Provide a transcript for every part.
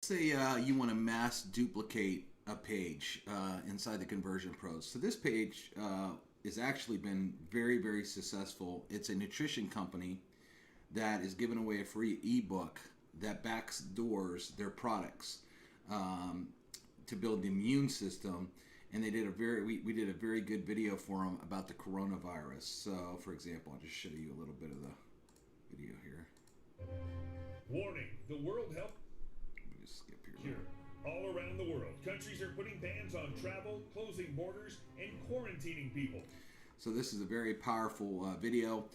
say you want to mass duplicate a page inside the Conversion Pros. So this page has actually been very, very successful. It's a nutrition company that is giving away a free ebook that backdoors their products to build the immune system. And they did we did a very good video for them about the coronavirus. So, for example, I'll just show you a little bit of the video here. Warning, the World Health... Let me just skip here. All around the world, countries are putting bans on travel, closing borders, and quarantining people. So this is a very powerful video.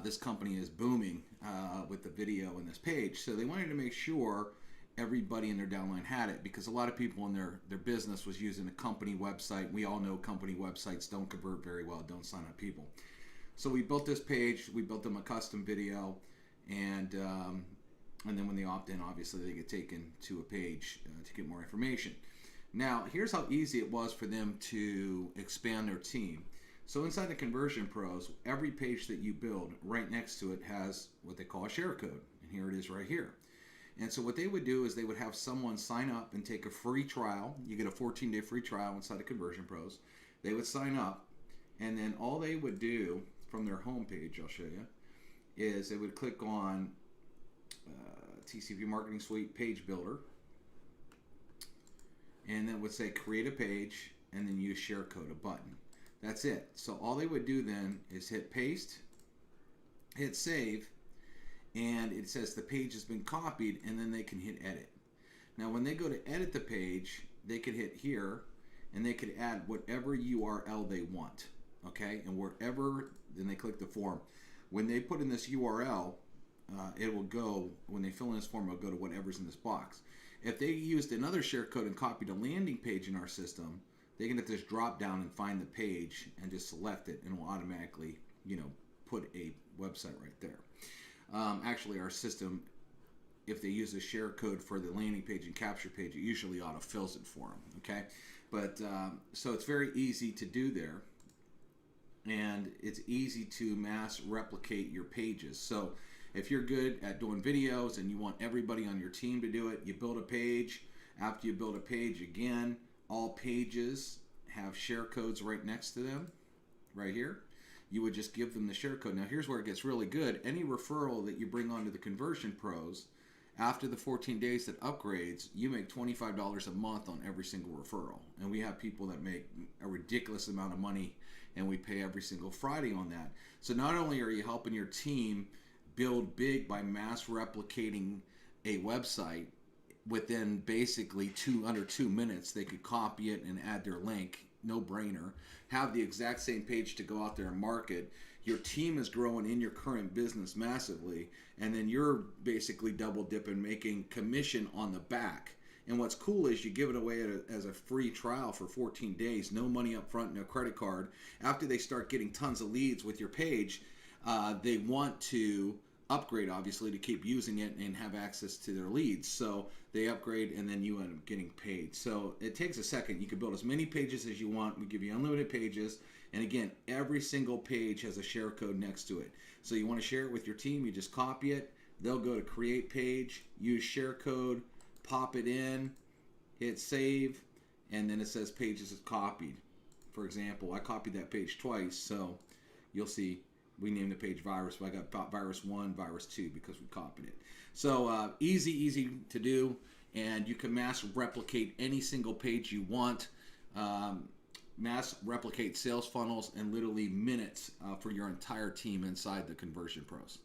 This company is booming with the video in this page. So they wanted to make sure everybody in their downline had it, because a lot of people in their business was using a company website. We all know company websites don't convert very well, don't sign up people. So we built this page, we built them a custom video, and then when they opt in, obviously they get taken to a page to get more information. Now, here's how easy it was for them to expand their team. So inside the Conversion Pros, every page that you build, right next to it has what they call a share code. And here it is right here. And so what they would do is they would have someone sign up and take a free trial. You get a 14-day free trial inside the Conversion Pros. They would sign up, and then all they would do from their home page, I'll show you, is they would click on TCP Marketing Suite Page Builder, and then it would say create a page, and then use share code, a button. That's it. So all they would do then is hit paste, hit save, and it says the page has been copied, and then they can hit edit. Now when they go to edit the page, they could hit here, and they could add whatever URL they want, okay? And wherever, then they click the form. When they put in this URL, it will go, when they fill in this form, it'll go to whatever's in this box. If they used another share code and copied a landing page in our system, they can just drop down and find the page and just select it, and it will automatically, put a website right there. Actually, our system, if they use a share code for the landing page and capture page, it usually auto-fills it for them, okay? But, so it's very easy to do there, and it's easy to mass replicate your pages. So if you're good at doing videos and you want everybody on your team to do it, you build a page. After you build a page, again, all pages have share codes right next to them, right here. You would just give them the share code. Now here's where it gets really good. Any referral that you bring onto the Conversion Pros, after the 14 days that upgrades, you make $25 a month on every single referral. And we have people that make a ridiculous amount of money, and we pay every single Friday on that. So not only are you helping your team build big by mass replicating a website, within basically under 2 minutes, they could copy it and add their link, no brainer, have the exact same page to go out there and market. Your team is growing in your current business massively, and then you're basically double dipping, making commission on the back. And what's cool is you give it away as a free trial for 14 days, no money up front, no credit card. After they start getting tons of leads with your page, they want to upgrade, obviously, to keep using it and have access to their leads. So they upgrade, and then you end up getting paid. So it takes a second. You can build as many pages as you want. We give you unlimited pages. And again, every single page has a share code next to it. So you want to share it with your team, you just copy it. They'll go to create page, use share code, pop it in, hit save, and then it says pages is copied. For example, I copied that page twice, so you'll see we named the page virus, but I got virus 1, virus 2 because we copied it. So easy to do, and you can mass replicate any single page you want. Mass replicate sales funnels in literally minutes for your entire team inside the Conversion Pros.